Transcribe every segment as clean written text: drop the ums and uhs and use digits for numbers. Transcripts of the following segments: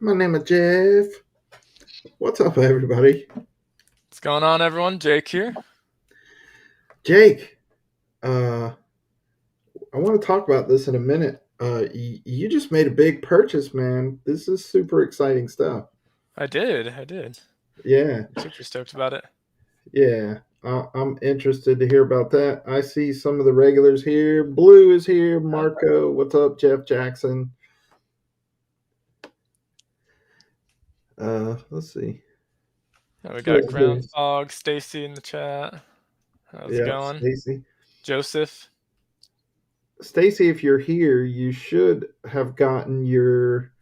My name is Jeff. What's up, everybody? What's going on, everyone? Jake here. Jake, I want to talk about this in a minute. You just made a big purchase, man. This is super exciting stuff. I did. Yeah, I'm super stoked about it. yeah. I'm interested to hear about that. I see some of the regulars here. Blue is here. Marco, what's up? Jeff Jackson. Let's see. Yeah, we Who got else is- Groundhog, Stacy in the chat. How's it Yeah, going? Stacy. Joseph. Stacy, if you're here, you should have gotten your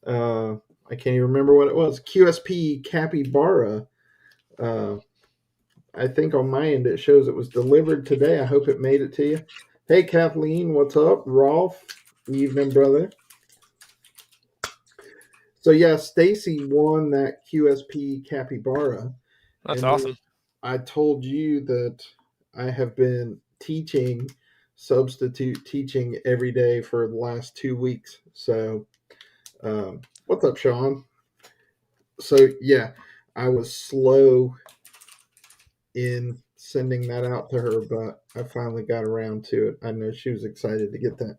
uh, I can't even remember what it was. QSP Capybara. Uh, I think on my end it shows it was delivered today. I hope it made it to you. Hey, Kathleen, what's up? Rolf, evening, brother. So yeah, Stacy won that QSP Capybara, That's and then awesome. I told you that I have been teaching substitute teaching every day for the last 2 weeks. So, what's up, Sean? So yeah, I was slow in sending that out to her, but I finally got around to it. I know she was excited to get that.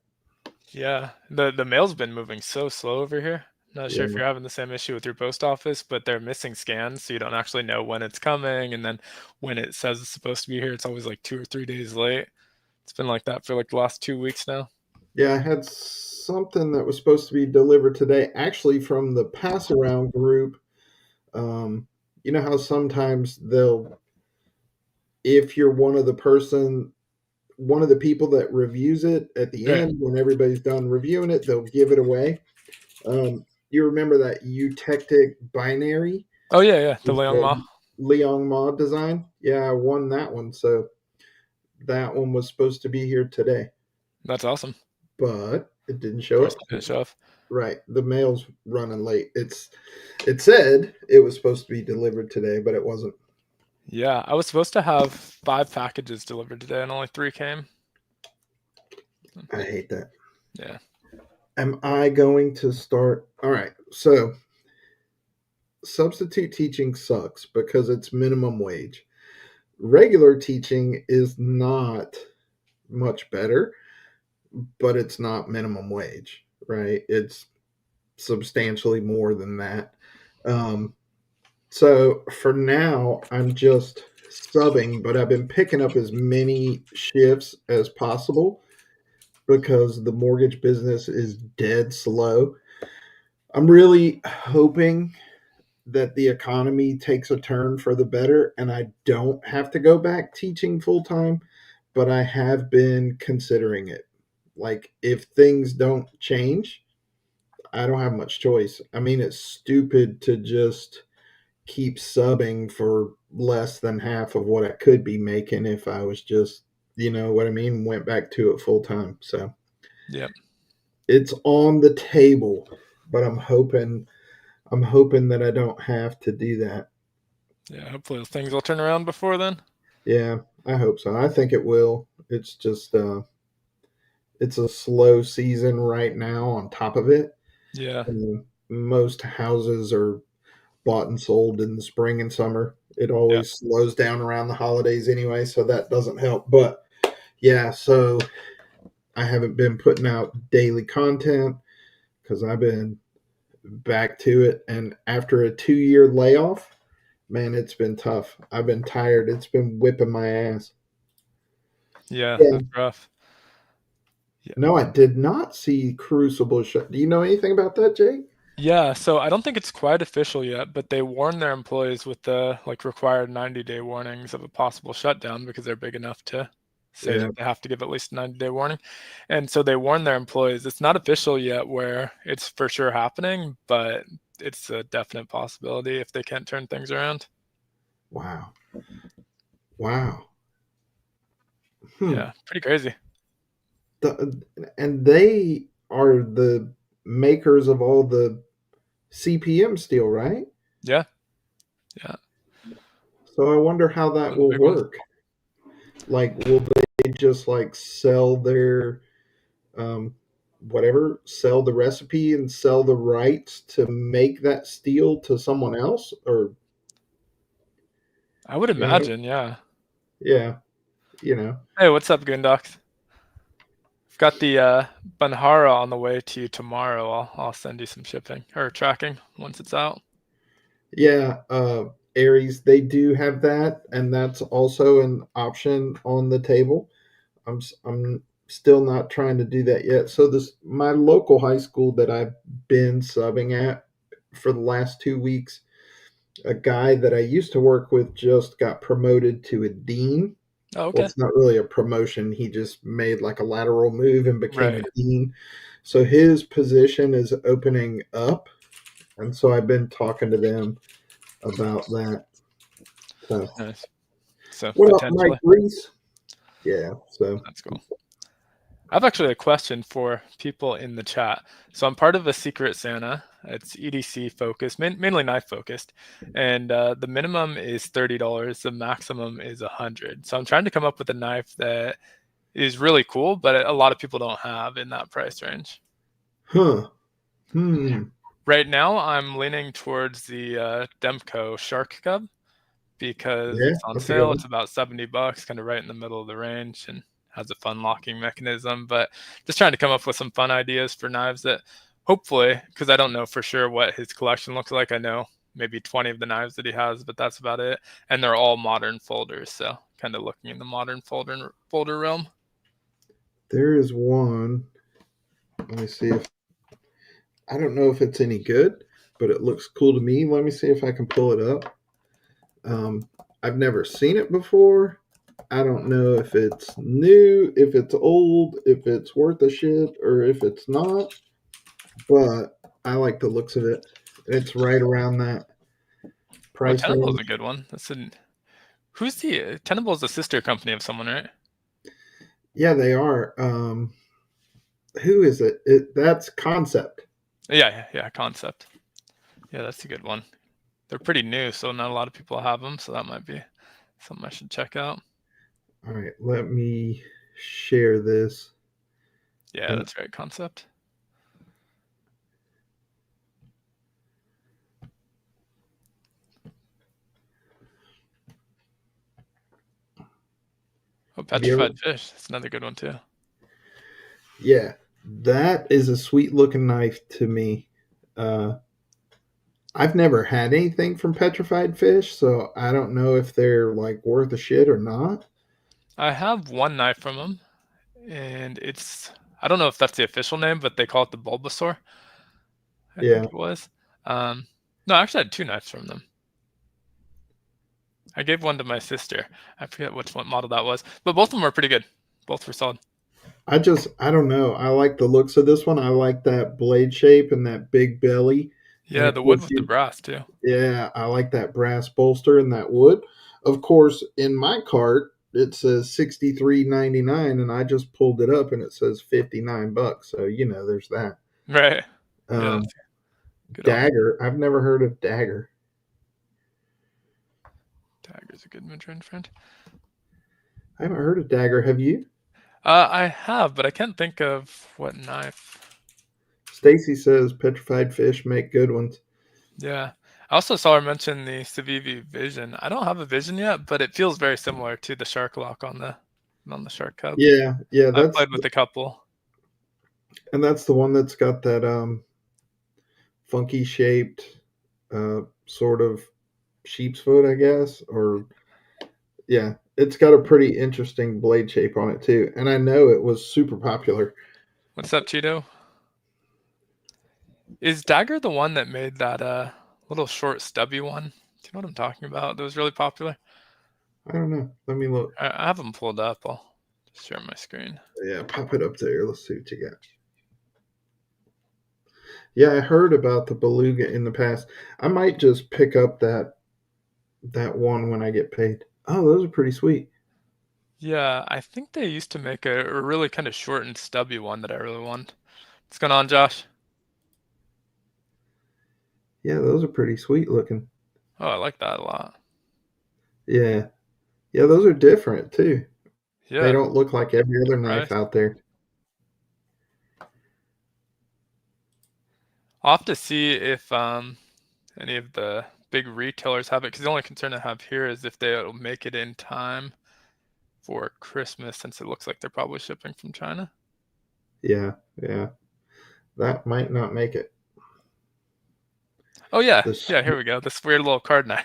Yeah, the mail's been moving so slow over here. Not sure if Yeah, you're having the same issue with your post office, but they're missing scans, so you don't actually know when it's coming. And then when it says it's supposed to be here, it's always like 2 or 3 days late. It's been like that for like the last 2 weeks now. yeah. I had something that was supposed to be delivered today, actually from the pass around group. Um, you know how sometimes they'll, if you're one of the people that reviews it at the Right. end when everybody's done reviewing it, they'll give it away. You remember that Eutectic binary, Oh yeah, the the Leong. Leong Ma design? Yeah, I won that one. So that one was supposed to be here today, That's awesome. but it didn't Of show course, up. it didn't show up. Right, the mail's running late. It said it was supposed to be delivered today, but it wasn't. Yeah, I was supposed to have 5 packages delivered today, and only 3 came. I hate that. Yeah, Am I going to start? All right, so substitute teaching sucks because it's minimum wage. Regular teaching is not much better, but it's not minimum wage, right? It's substantially more than that. Um, so for now, I'm just subbing, but I've been picking up as many shifts as possible because the mortgage business is dead slow. I'm really hoping that the economy takes a turn for the better and I don't have to go back teaching full time, but I have been considering it. Like, if things don't change, I don't have much choice. I mean, it's stupid to just keep subbing for less than half of what I could be making if I was just, you know what I mean, went back to it full time. So yep, it's on the table, but I'm hoping that I don't have to do that. yeah. Hopefully things will turn around before then. Yeah, I hope so. I think it will. It's just it's a slow season right now on top of it. Yeah, Most houses are bought and sold in the spring and summer. It yeah, always slows down around the holidays anyway, so that doesn't help. But yeah, so I haven't been putting out daily content because I've been back to it. And after a 2 year layoff, man, it's been tough. I've been tired. It's been whipping my ass. yeah. Yeah. That's rough. Yeah, No, I did not see Crucible shut. Do you know anything about that, Jake? yeah. So I don't think it's quite official yet, but they warn their employees with the like required 90-day warnings of a possible shutdown because they're big enough to say Yeah. that they have to give at least a 90-day warning. And so they warn their employees. It's not official yet where it's for sure happening, but it's a definite possibility if they can't turn things around. Wow. Wow. Hmm. Yeah, pretty crazy. The, and they are the makers of all the CPM steel, right? Yeah, yeah. So I wonder how One that of the will big ones. work. Like, will they just like sell their? Um, whatever, sell the recipe and sell the rights to make that steel to someone else, or I would you know, imagine, yeah. yeah, you know, Hey, what's up, Goondox? I've got the Banhara on the way to you tomorrow. I'll send you some shipping or tracking once it's out. yeah. Aries, they do have that, and that's also an option on the table. I'm still not trying to do that yet. So this my local high school that I've been subbing at for the last 2 weeks, a guy that I used to work with just got promoted to a dean. Oh, Well, okay. it's not really a promotion. He just made like a lateral move and became a Right. dean. So his position is opening up. And so I've been talking to them about that. So, Nice. So what up, Mike potentially, Reese? Yeah. So, that's cool. I have actually a question for people in the chat. So I'm part of a Secret Santa. It's EDC focused, mainly knife focused, and the minimum is $30. The maximum is 100. So I'm trying to come up with a knife that is really cool, but a lot of people don't have in that price range. huh. Hmm. Right now, I'm leaning towards the Demco Shark Cub because Yeah, it's on that's a good sale. It's one. about $70, kind of right in the middle of the range, and has a fun locking mechanism. But just trying to come up with some fun ideas for knives that hopefully, because I don't know for sure what his collection looks like. I know maybe 20 of the knives that he has, but that's about it. And they're all modern folders, so kind of looking in the modern folder realm. There is one. Let me see if I don't know if it's any good, but it looks cool to me. Let me see if I can pull it up. I've never seen it before. I don't know if it's new, if it's old, if it's worth a shit, or if it's not. But I like the looks of it. It's right around that Oh, price Tenable is a range. good one. Who's the Tenable is the sister company of someone, right? Yeah, they are. Who is it? That's Concept. Yeah. Concept. Yeah, that's a good one. They're pretty new, so not a lot of people have them. So that might be something I should check out. All right, let me share this. Yeah, And that's right. Concept. Oh, have you ever? petrified fish. That's another good one too. Yeah, that is a sweet looking knife to me. Uh, I've never had anything from petrified fish, so I don't know if they're like worth a shit or not. I have one knife from them, and I don't know if that's the official name, but they call it the Bulbasaur. I think Yeah, it was. Um, no, I actually had two knives from them. I gave one to my sister. I forget which one model that was, but both of them were pretty good. Both were solid. I don't know. I like the looks of this one. I like that blade shape and that big belly, and Yeah, it the wood gives with the you. brass too. Yeah, I like that brass bolster and that wood. Of course, in my cart it says $63.99, and I just pulled it up and it says $59. So there's that. Right. Yeah, Um, that's a good option. Dagger. I've never heard of Dagger. Dagger's a good mid-range friend. I haven't heard of Dagger. Have you? I have, but I can't think of what knife. Stacy says petrified fish make good ones. Yeah. I also saw her mention the Civivi Vision. I don't have a Vision yet, but it feels very similar to the Shark Lock on the Shark Cub. Yeah, yeah, I've played with a couple. that's the one that's got that funky shaped sort of sheep's foot, I guess, or yeah, it's got a pretty interesting blade shape on it too. And I know it was super popular. What's up, Cheeto? Is Dagger the one that made that little short stubby one? Do you know what I'm talking about? That was really popular. I don't know. Let me look. I have them pulled up. I'll just share my screen. Yeah, pop it up there. Let's see what you got. Yeah, I heard about the beluga in the past. I might just pick up that one when I get paid. Oh, those are pretty sweet. Yeah, I think they used to make a really kind of short and stubby one that I really want. What's going on, Josh? Yeah, those are pretty sweet looking. Oh, I like that a lot. Yeah. Yeah, those are different too. They Yeah, don't look like every other knife price. out there. I'll have to see if any of the big retailers have it, because the only concern I have here is if they'll make it in time for Christmas, since it looks like they're probably shipping from China. Yeah, yeah. That might not make it. Oh yeah, This. yeah. Here we go. This weird little card knife.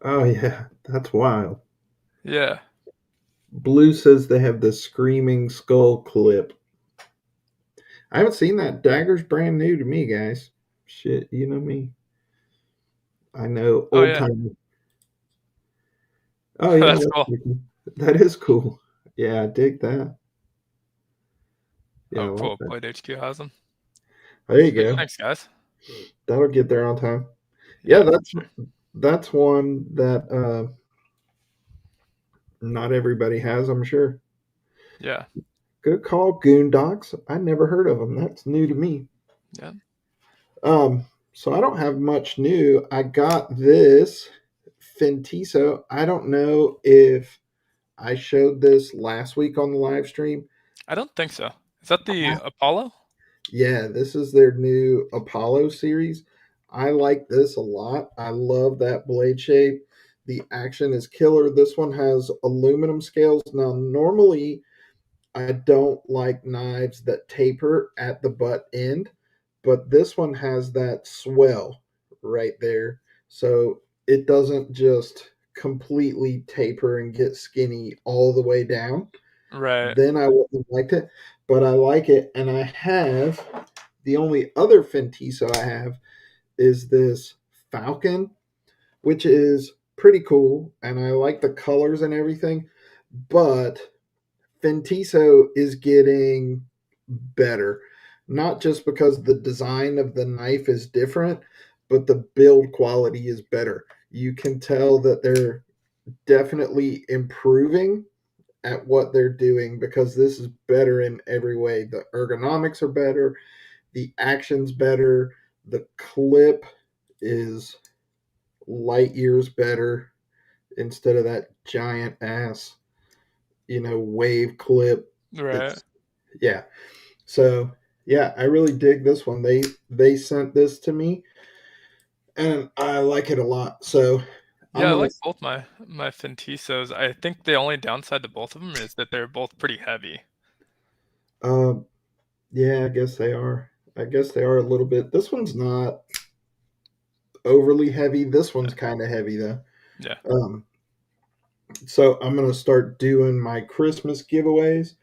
Oh yeah, that's wild. Yeah. Blue says they have the screaming skull clip. I haven't seen that. Dagger's brand new to me, guys. Shit, you know me. I know Oh old yeah. time. Oh yeah, That's that's cool. pretty cool. That is cool. Yeah, I dig that. Yeah, I Oh like cool. that. Blade HQ has them. There you Sweet. go. Thanks, guys. That'll get there on time. Yeah, Yeah, for that's sure. that's one that not everybody has, I'm sure. Yeah. Good call, Goondocks. I never heard of them. That's new to me. Yeah. So I don't have much new. I got this Fentiso. I don't know if I showed this last week on the live stream. I don't think so. Is that the Apollo? Yeah, this is their new Apollo series. I like this a lot. I love that blade shape. The action is killer. This one has aluminum scales. Now, normally I don't like knives that taper at the butt end, but this one has that swell right there. So it doesn't just completely taper and get skinny all the way down. Right. Then I wouldn't have liked it, but I like it. And I have the only other Fentiso I have is this Falcon, which is pretty cool. And I like the colors and everything. But Fentiso is getting better, not just because the design of the knife is different, but the build quality is better. You can tell that they're definitely improving at what they're doing because this is better in every way. The ergonomics are better, the action's better, the clip is light years better instead of that giant ass, wave clip. Right. It's yeah. So yeah, I really dig this one. They sent this to me and I like it a lot. So I'm Yeah, I gonna like both my Fentisos. I think the only downside to both of them is that they're both pretty heavy. uh yeah, I guess they are. I guess they are a little bit. This one's not overly heavy. This one's kind of heavy though. Yeah. Um, so I'm gonna start doing my Christmas giveaways.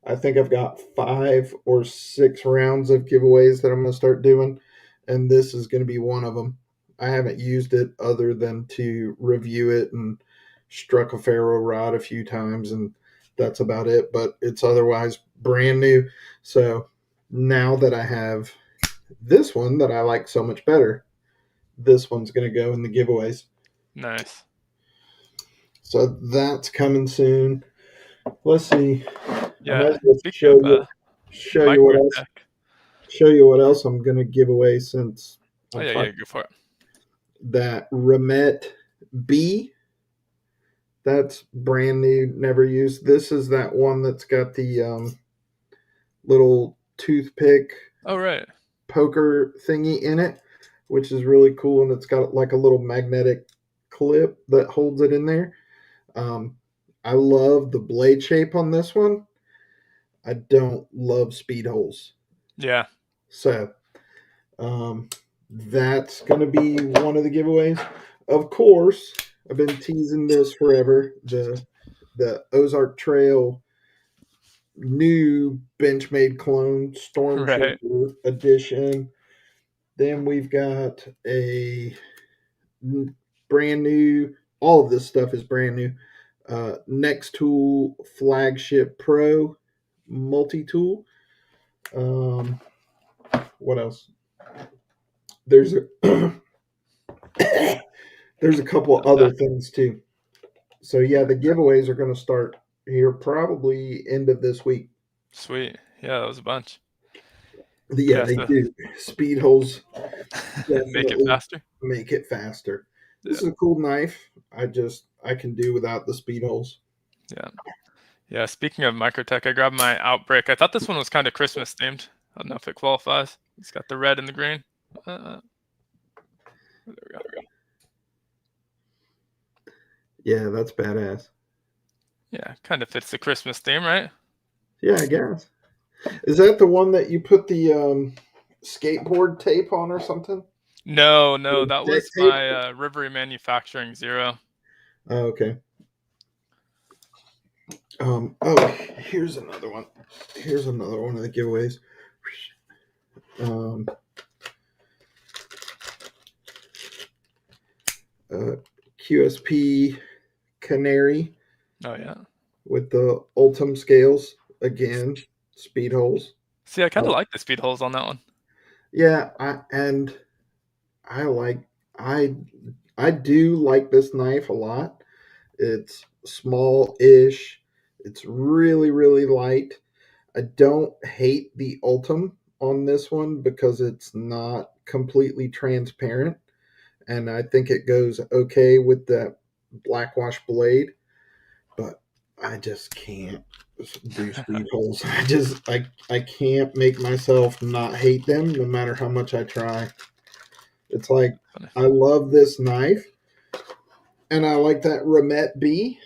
I think I've got 5 or 6 rounds of giveaways that I'm gonna start doing, and this is gonna be one of them. I haven't used it other than to review it and struck a ferro rod a few times, and that's about it. But it's otherwise brand new. So now that I have this one that I like so much better, this one's gonna go in the giveaways. Nice. So that's coming soon. Let's see. I might Yeah. as well Speaking of show you what else microtech. I'm gonna give away since Oh I'm yeah, yeah, talking. go for it. That Remet B. That's brand new, never used. This is that one that's got the little toothpick Oh right. poker thingy in it, which is really cool, and it's got like a little magnetic clip that holds it in there. Um, I love the blade shape on this one. I don't love speed holes. Yeah. So that's going to be one of the giveaways. Of course, I've been teasing this forever. The Ozark Trail new Benchmade clone Right. Stormtrooper edition. Then we've got a brand new. All of this stuff is brand new. Next Tool Flagship Pro multi tool. What else? There's a there's a couple Yeah. other things too. So yeah, the giveaways are going to start here probably end of this week. Sweet. Yeah, that was a bunch. Yeah, Yeah, they so do. Speed holes make it definitely faster. make it faster. This Yeah. is a cool knife. I can do without the speed holes. Yeah. Yeah. Speaking of microtech, I grabbed my Outbreak. I thought this one was kind of Christmas themed. I don't know if it qualifies. It's got the red and the green. There we go. Yeah, that's badass. Yeah, kind of fits the Christmas theme, right? Yeah, I guess. Is that the one that you put the skateboard tape on or something? No, Or that deck was tape? my Rivery Manufacturing Zero. Oh, okay. Oh, here's another one. Here's another one of the giveaways. Um, uh, QSP Canary Oh yeah. with the Ultim scales again, speed holes. See, I kind of Oh, like the speed holes on that one. yeah, I like I I do like this knife a lot. It's small-ish. It's really really light. I don't hate the Ultim on this one because it's not completely transparent, and I think it goes okay with that blackwash blade. But I just can't do speed holes. I can't make myself not hate them, no matter how much I try. It's like Funny. I love this knife, and I like that Ramet B.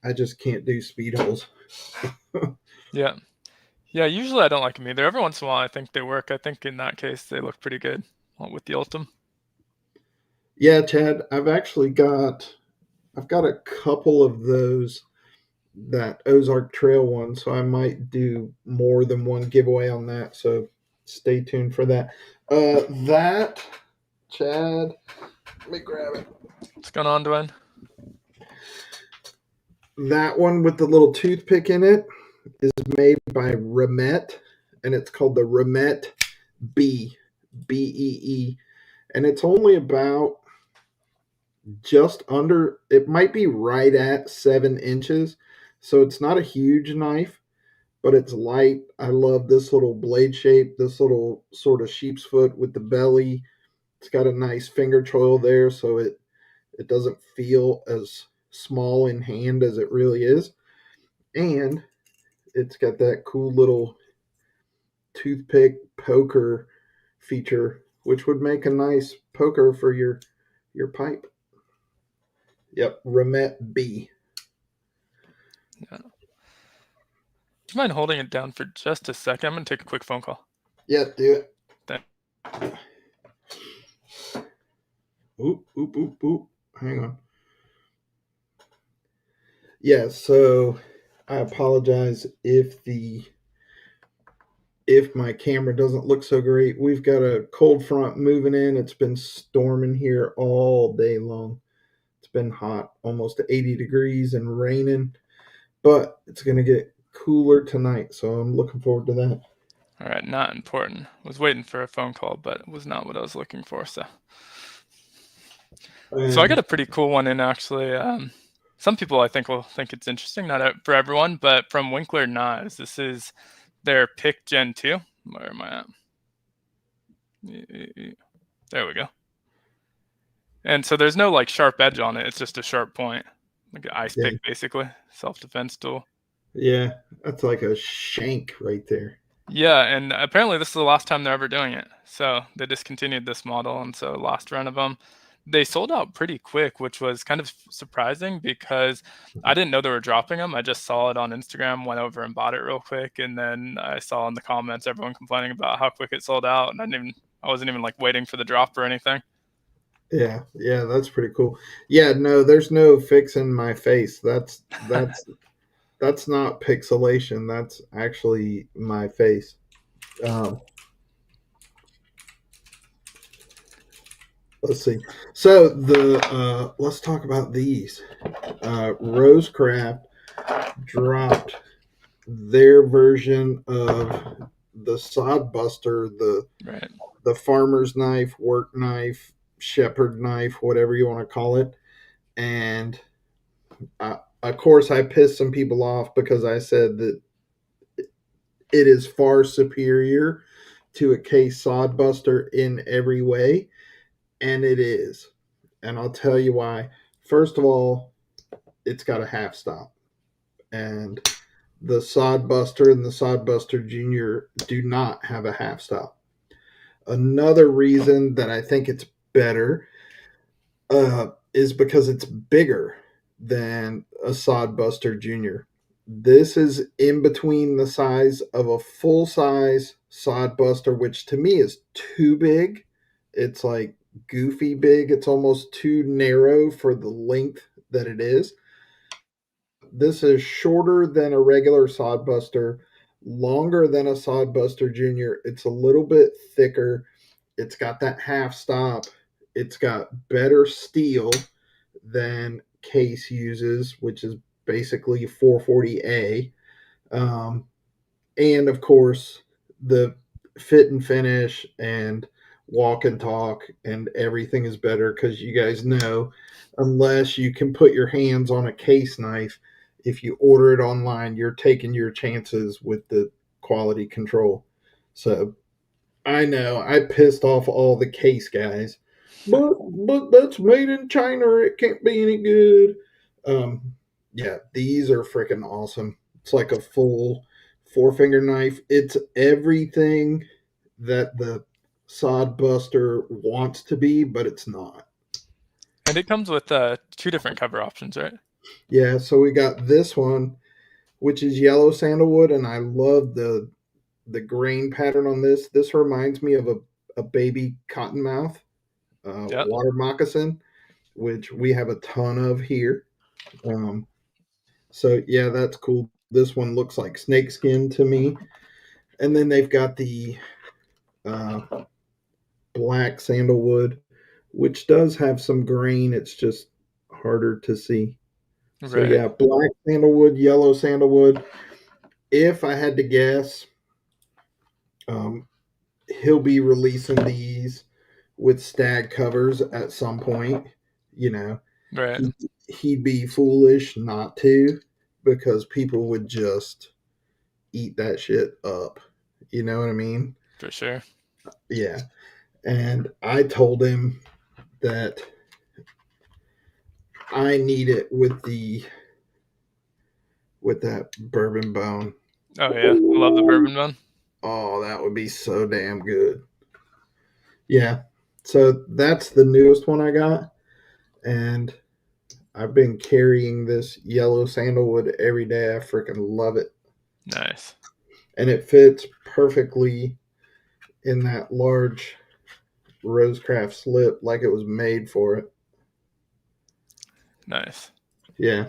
I just can't do speed holes. Yeah. Yeah, usually I don't like them either. Every once in a while I think they work. I think in that case they look pretty good with the Ultim. Yeah, Chad, I've got a couple of those that Ozark Trail one, so I might do more than one giveaway on that. So stay tuned for that. That Chad, let me grab it. What's going on, Dwayne? That one with the little toothpick in it is made by Remet, and it's called the Remet B, BEE, and it's only about just under. It might be right at 7 inches, so it's not a huge knife, but it's light. I love this little blade shape, this little sort of sheep's foot with the belly. It's got a nice finger choil there, so it doesn't feel as small in hand as it really is. And it's got that cool little toothpick poker feature, which would make a nice poker for your pipe. Yep, Remet B. Yeah. Do you mind holding it down for just a second? I'm gonna take a quick phone call. Yeah, do it. Thanks. Oop, oop, oop, oop. Hang on. Yeah, so I apologize if my camera doesn't look so great. We've got a cold front moving in. It's been storming here all day long. It's been hot, almost 80 degrees and raining, but it's going to get cooler tonight, so I'm looking forward to that. All right, not important. Was waiting for a phone call, but it was not what I was looking for. So I got And a pretty cool one in actually. Some people I think will think it's interesting, not for everyone, but from Winkler Knives. This is their Pick Gen 2. Where am I at? There we go. And so there's no like sharp edge on it. It's just a sharp point, like an ice yeah, pick, basically, self-defense tool. yeah, that's like a shank right there. Yeah, and apparently this is the last time they're ever doing it. So they discontinued this model, and so last run of them, they sold out pretty quick, which was kind of surprising because I didn't know they were dropping them. I just saw it on Instagram, went over and bought it real quick, and then I saw in the comments everyone complaining about how quick it sold out, and I wasn't even like waiting for the drop or anything. Yeah, yeah, that's pretty cool. Yeah, no, there's no fixing my face. That's not pixelation. That's actually my face. Um, let's see. So let's talk about these. RoseCraft dropped their version of the sod buster, Right. the farmer's knife, work knife, shepherd knife, whatever you want to call it. And of course, I pissed some people off because I said that it is far superior to a case sod buster in every way, and it is. And I'll tell you why. First of all, it's got a half stop, and the Sodbuster and the Sodbuster Junior do not have a half stop. Another reason that I think it's better is because it's bigger than a Sodbuster Junior. This is in between the size of a full size Sodbuster, which to me is too big. It's like goofy big. It's almost too narrow for the length that it is. This is shorter than a regular Sodbuster, longer than a Sodbuster Junior. It's a little bit thicker. It's got that half stop. It's got better steel than Case uses, which is basically 440A. Um, and of course, the fit and finish and walk and talk and everything is better because you guys know, unless you can put your hands on a case knife, if you order it online, you're taking your chances with the quality control. So I know I pissed off all the case guys, but that's made in China. It can't be any good. Um, yeah, these are freaking awesome. It's like a full four-finger knife. It's everything that the sod buster wants to be, but it's not. And it comes with two different cover options, right? Yeah, so we got this one, which is yellow sandalwood, and I love the grain pattern on this. This reminds me of a baby cottonmouth Yep. water moccasin, which we have a ton of here. Um, so yeah, that's cool. This one looks like snakeskin to me. And then they've got the uh, black sandalwood, which does have some grain. It's just harder to see. So Right. yeah, black sandalwood, yellow sandalwood. If I had to guess, um, he'll be releasing these with stag covers at some point. You know, Right. he he'd be foolish not to because people would just eat that shit up. You know what I mean? For sure. Yeah. And I told him that I need it with that bourbon bone. Oh yeah, I love the bourbon one. Oh, that would be so damn good. Yeah. So that's the newest one I got. And I've been carrying this yellow sandalwood every day. I freaking love it. Nice. And it fits perfectly in that large RoseCraft slip like it was made for it. Nice. Yeah.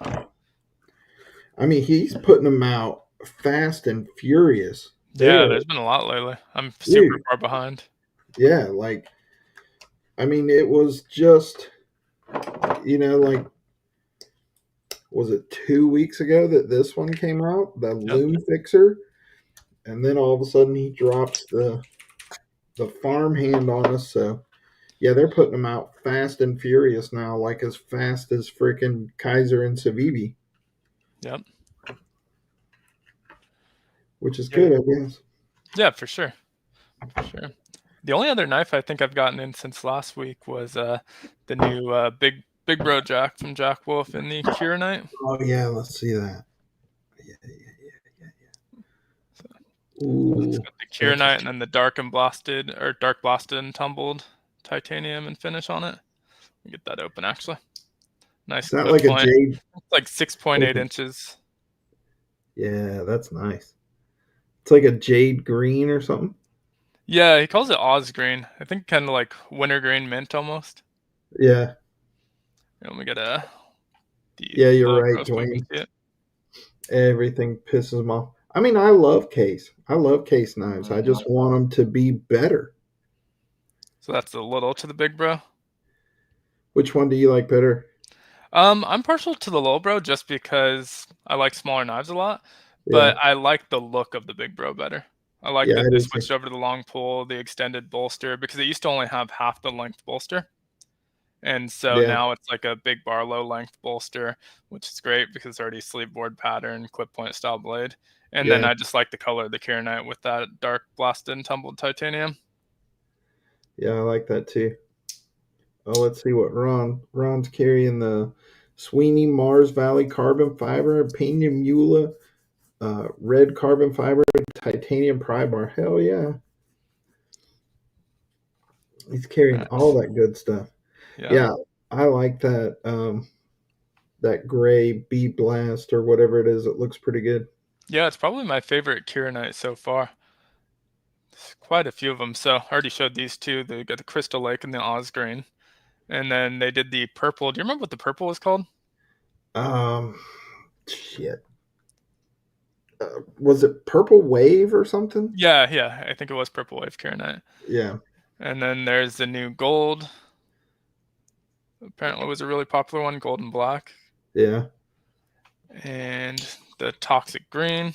I mean, he's putting them out fast and furious. Yeah, They're, there's been a lot lately. I'm super dude, far behind. yeah, like, I mean, it was just, like, was it 2 weeks ago that this one came out, the Yep. Loom Fixer? And then all of a sudden he drops the farm hand on us. So, yeah, they're putting them out fast and furious now, like as fast as freaking Kaiser and Savivi, Yep. which is Yeah. good, I guess. Yeah, for sure. For sure. The only other knife I think I've gotten in since last week was the new big bro jack from Jack Wolf in the Kira Knight. Oh, yeah, let's see that. Yeah, yeah, So yeah. it's Ooh, got the Kira that's a, Knight and then the dark blasted and tumbled titanium and finish on it. Let me get that open actually. is Nice that clip like a point. jade? It's like 6.8 inches. Yeah, that's nice. It's like a jade green or something. Yeah, he calls it Oz green. I think kind of like wintergreen mint almost. Yeah, Here, let me get the yeah, you're logo right, so we can Dwayne. see it. Everything pisses them off. I mean, I love case. I love case knives. I just want them to be better. So that's the little to the big bro. Which one do you like better? I'm partial to the little bro just because I like smaller knives a lot, but Yeah, I like the look of the big bro better. I like yeah, that I they do too. switched over to the long pull, the extended bolster, because it used to only have half the length bolster. And so Yeah, now it's like a big Barlow length bolster, which is great because it's already sleeve board pattern, clip point style blade. And then yeah, I just like the color of the Kieranite with that dark blasted and tumbled titanium. yeah, I like that too. Oh, let's see what Ron's carrying the Sweeney Mars Valley carbon fiber, Pena Mula, red carbon fiber, titanium pry bar. Hell yeah. He's carrying all Nice. that good stuff. Yeah. Yeah, I like that. That gray bee blast or whatever it is. It looks pretty good. Yeah, it's probably my favorite Kieranite so far. There's quite a few of them. So I already showed these two. They got the Crystal Lake and the Oz Green. And then they did the purple. Do you remember what the purple was called? Um, shit. Was it Purple Wave or something? Yeah, yeah. I think it was Purple Wave Kieranite. Yeah, And then there's the new gold. Apparently was a really popular one, gold and black. yeah, And the toxic green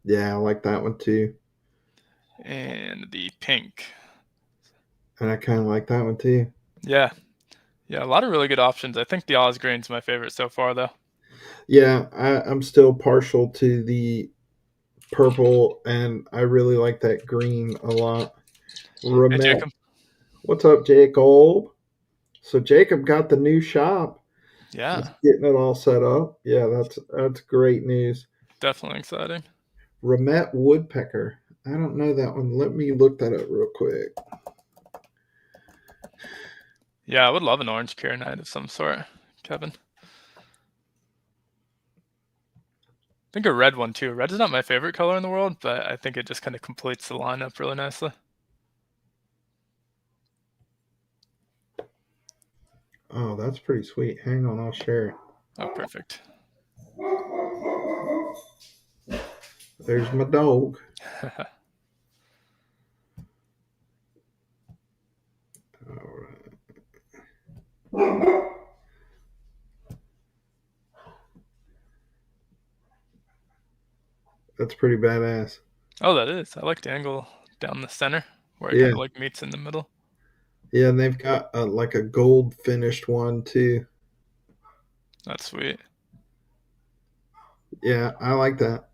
yeah. I like that one too, and the pink. and I kind of like that one too. Yeah. Yeah, a lot of really good options. I think the Oz Green's my favorite so far though. Yeah, I'm still partial to the purple, and I really like that green a lot. Hey Ramet, Jacob. what's up, Jacob? So Jacob got the new shop. He's Yeah, getting it all set up. Yeah, that's great news. definitely exciting. Ramet woodpecker. I don't know that one. Let me look that up real quick. Yeah, I would love an orange Kieranite of some sort, Kevin. I think a red one too. Red is not my favorite color in the world, but I think it just kind of completes the lineup really nicely. Oh, that's pretty sweet. Hang on, I'll share it. Oh, perfect. There's my dog. All right. That's pretty badass. Oh, that is. I like the angle down the center where it Yeah, kind of like meets in the middle. yeah, and they've got like a gold finished one too. That's sweet. Yeah, I like that.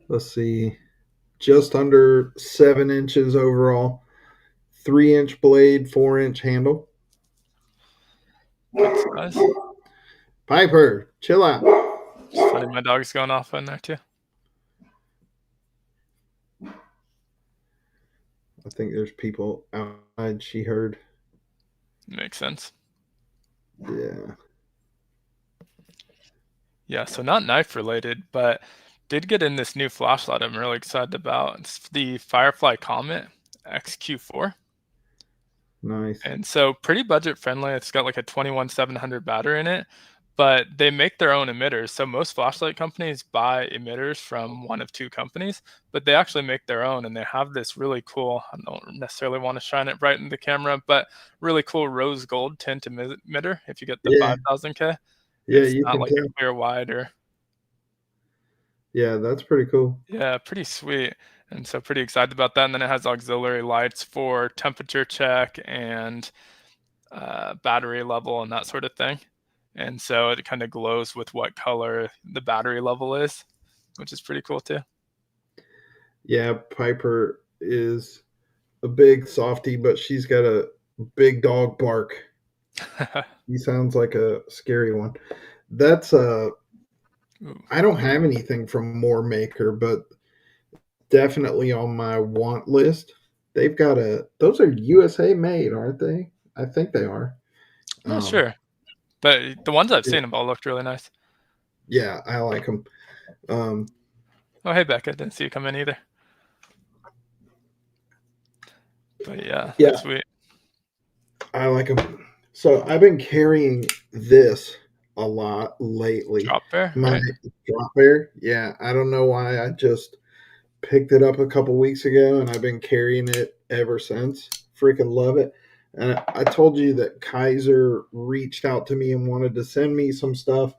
Let's see, just under 7 inches overall. 3 inch blade, 4 inch handle. Good size. Piper, chill out. It's funny, my dog's going off in there too. I think there's people outside. She heard. Makes sense. Yeah, Yeah, so not knife related, but did get in this new flashlight I'm really excited about. It's the Firefly Comet XQ4. nice. And so pretty budget friendly. It's got like a 21700 battery in it, but they make their own emitters. So most flashlight companies buy emitters from one of two companies, but they actually make their own and they have this really cool, I don't necessarily want to shine it bright in the camera, but really cool rose gold tint emitter if you get the Yeah, 5000K. yeah, It's you not can like a tell. clear wide or Yeah, that's pretty cool. yeah, pretty sweet. And so pretty excited about that. And then it has auxiliary lights for temperature check and battery level and that sort of thing. And so it kind of glows with what color the battery level is, which is pretty cool too. Yeah, Piper is a big softie, but she's got a big dog bark. He sounds like a scary one. That's I don't have anything from More Maker, but definitely on my want list. They've got a those are USA made, aren't they? I think they are. Not Um, sure, but the ones I've yeah, seen have all looked really nice. yeah, I like them. Um, Oh, hey Becca, didn't see you come in either. But yeah, yeah, sweet. I like them. So I've been carrying this a lot lately. Drop bear, My right? drop bear. Yeah, I don't know why. I just picked it up a couple weeks ago and I've been carrying it ever since. Freaking love it. And I told you that Kaiser reached out to me and wanted to send me some stuff.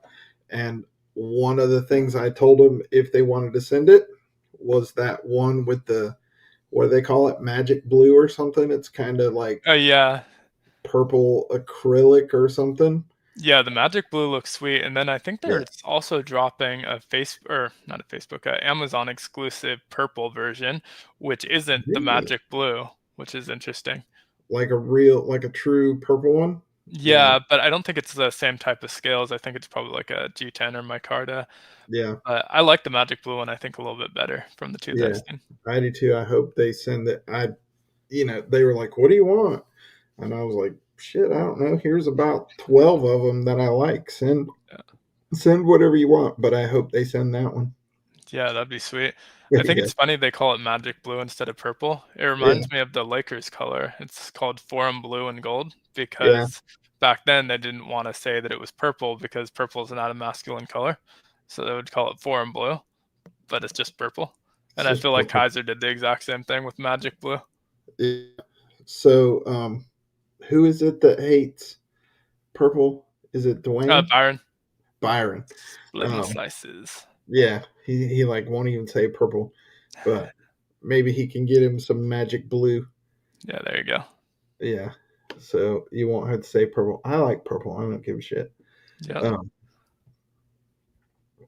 And one of the things I told them if they wanted to send it was that one with the, what do they call it? Magic blue or something. It's kind of like Oh yeah, purple acrylic or something. yeah, the magic blue looks sweet, and then I think Yeah. they're also dropping a face or not a Facebook, a Amazon exclusive purple version, which isn't the Really? magic blue, which is interesting. Like a real, like a true purple one? Yeah. Yeah, but I don't think it's the same type of scales. I think it's probably like a G10 or micarta. Yeah. I like the magic blue one. I think a little bit better from the two that I've Yeah. seen. I do too. I hope they send it. they were like, "What do you want?" And I was like, "Shit, I don't know. Here's about 12 of them that I like. Send whatever you want." But I hope they send that one. Yeah, that'd be sweet. I think Yeah, it's funny they call it magic blue instead of purple. It yeah, reminds me of the Lakers color. It's called forum blue and gold yeah. because back then they didn't want to say that it was purple because purple is not a masculine color. So they would call it forum blue, but it's just purple. It's And I just feel like purple. Kaiser did the exact same thing with magic blue. Yeah. So, who is it that hates purple? Is it Dwayne? Byron, Byron. splitting Um, slices. yeah, he like won't even say purple, but maybe he can get him some magic blue. Yeah, there you go. Yeah. So you won't have to say purple. I like purple. I don't give a shit. Yep, Um,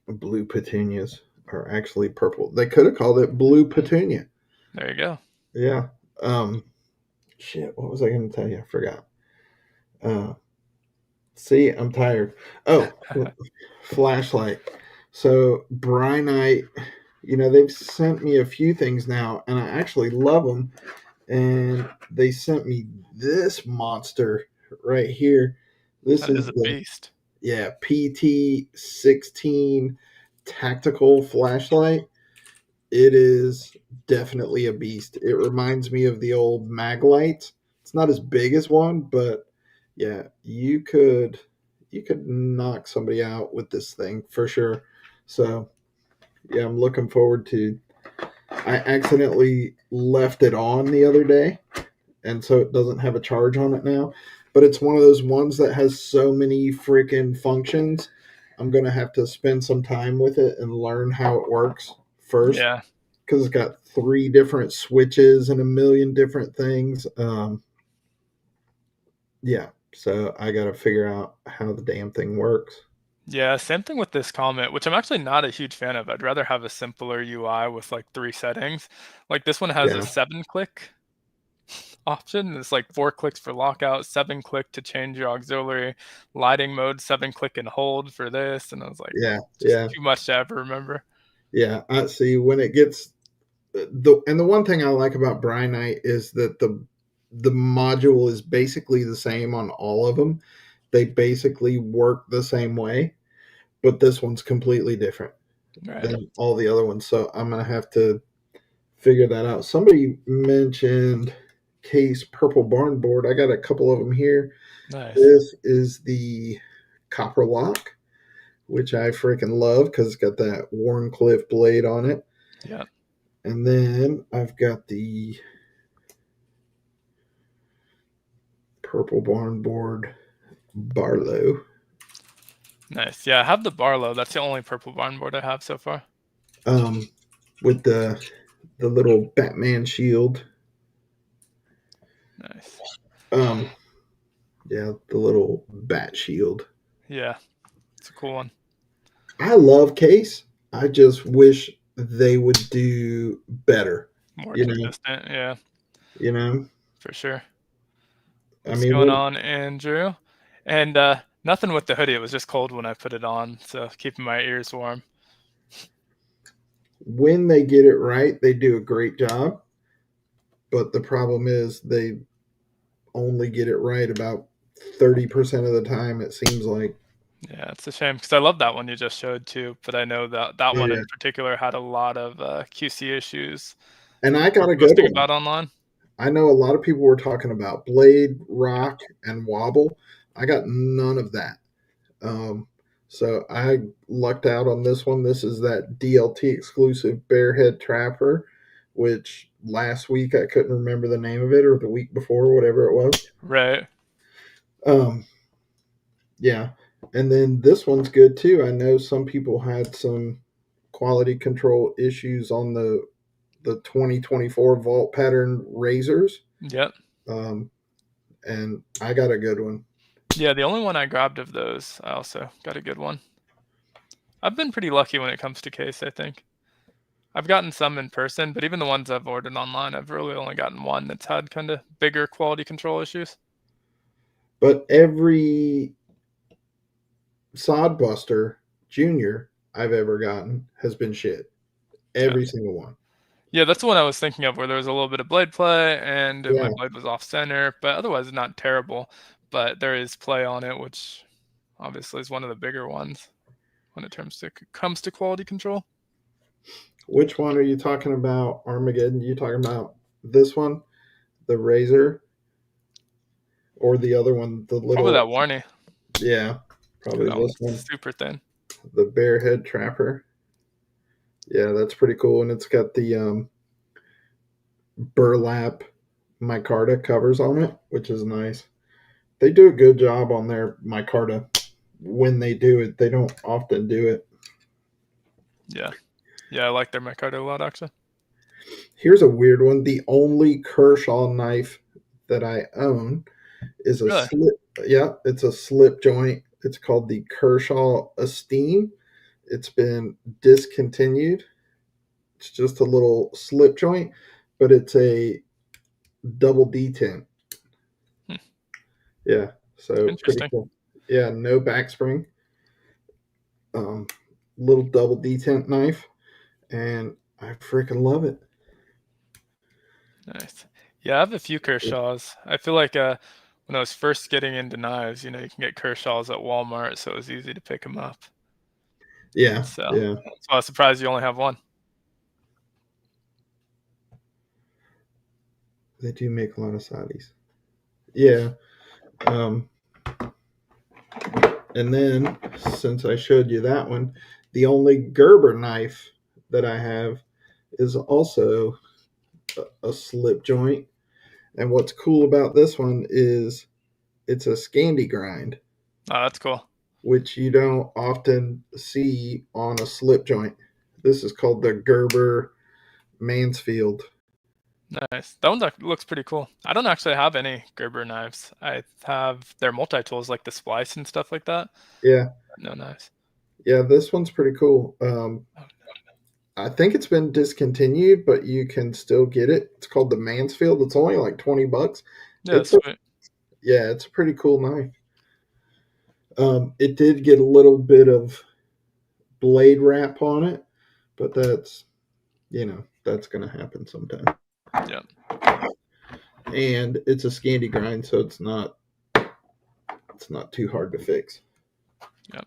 blue petunias are actually purple. They could have called it blue petunia. there you go. Yeah. Um, shit. What was I going to tell you? I forgot. Uh, see, I'm tired. Oh, flashlight. So Brynite, they've sent me a few things now, and I actually love them. And they sent me this monster right here. This That is is a the beast. PT-16 tactical flashlight. It is definitely a beast. It reminds me of the old mag lights. It's not as big as one, but yeah, you could knock somebody out with this thing for sure. So yeah, I'm looking forward to. I accidentally left it on the other day, and so it doesn't have a charge on it now. But it's one of those ones that has so many freaking functions. I'm gonna have to spend some time with it and learn how it works first, Yeah. because it's got three different switches and a million different things. Yeah, so I got to figure out how the damn thing works. Yeah, same thing with this comment, which I'm actually not a huge fan of. I'd rather have a simpler UI with like 3 settings. Like this one has a Yeah, 7-click option. It's like 4 clicks for lockout, 7-click to change your auxiliary lighting mode, 7-click and hold for this. And I was like, yeah, just yeah, too much to ever remember. yeah. I see when it gets the one thing I like about Brynite is that the module is basically the same on all of them. They basically work the same way, but this one's completely different Right. than all the other ones. So I'm gonna have to figure that out. Somebody mentioned Case Purple Barn Board. I got a couple of them here. Nice. This is the Copper Lock, which I freaking love because it's got that Warncliffe blade on it. Yeah. And then I've got the Purple Barn Board Barlow, Nice. Yeah, I have the Barlow. That's the only purple barn board I have so far. um, with the little Batman shield. Nice. Um, yeah, the little bat shield. Yeah, it's a cool one. I love Case. I just wish they would do better. More You know, consistent. Yeah, you know. for sure. I What's mean, going on, Andrew? And nothing with the hoodie. It was just cold when I put it on, so keeping my ears warm. when they get it right, they do a great job. But the problem is they only get it right about 30% of the time. It seems like. Yeah, it's a shame because I love that one you just showed too, but I know that that one Yeah, in particular had a lot of QC issues and I people were got a good posting one. about online. I know a lot of people were talking about blade, rock, and wobble. I got none of that. Um, so I lucked out on this one. This is that DLT exclusive Bearhead Trapper, which last week I couldn't remember the name of it, or the week before, whatever it was. Right. Um, yeah. And then this one's good too. I know some people had some quality control issues on the 2024 Vault Pattern razors. Yep. Um, and I got a good one. Yeah, the only one I grabbed of those, I also got a good one. I've been pretty lucky when it comes to case, I think. I've gotten some in person, but even the ones I've ordered online, I've really only gotten one that's had kind of bigger quality control issues. But every Sodbuster Junior I've ever gotten has been shit. Yeah. Every single one. Yeah, that's the one I was thinking of where there was a little bit of blade play and my Yeah. blade was off center, but otherwise not terrible. But there is play on it, which obviously is one of the bigger ones when it comes to quality control. Which one are you talking about, Armageddon? You talking about this one, the Razor, or the other one, the Probably little? that Warney, Yeah, because probably that one's this one, super thin. the Bearhead Trapper. Yeah, that's pretty cool, and it's got the burlap micarta covers on it, which is nice. They do a good job on their micarta. When they do it, they don't often do it. Yeah. Yeah, I like their micarta a lot actually. Here's a weird one. The only Kershaw knife that I own is a Really? slip. Yeah, it's a slip joint. It's called the Kershaw Esteem. It's been discontinued. It's just a little slip joint, but it's a double detent. Hmm. Yeah, so pretty Interesting. cool. Yeah, no backspring. Um, little double detent knife, and I freaking love it. Nice. Yeah, I have a few Kershaws. I feel like when I was first getting into knives, you know, you can get Kershaws at Walmart, so it was easy to pick them up. Yeah, So yeah, that's why I was surprised you only have one. they do make a lot of Saudis. Yeah, um, and then since I showed you that one, the only Gerber knife that I have is also a slip joint. And what's cool about this one is it's a Scandi grind, Oh, that's cool. which you don't often see on a slip joint. This is called the Gerber Mansfield. Nice. That one looks pretty cool. I don't actually have any Gerber knives. I have their multi-tools like the splice and stuff like that. Yeah, No knives. yeah, this one's pretty cool. Oh, I think it's been discontinued, but you can still get it. It's called the Mansfield. It's only like $20. yeah, It's a sweet. Yeah, it's a pretty cool knife. It did get a little bit of blade wrap on it, but that's going to happen sometime. Yeah, And it's a Scandi grind, so it's not too hard to fix. yeah.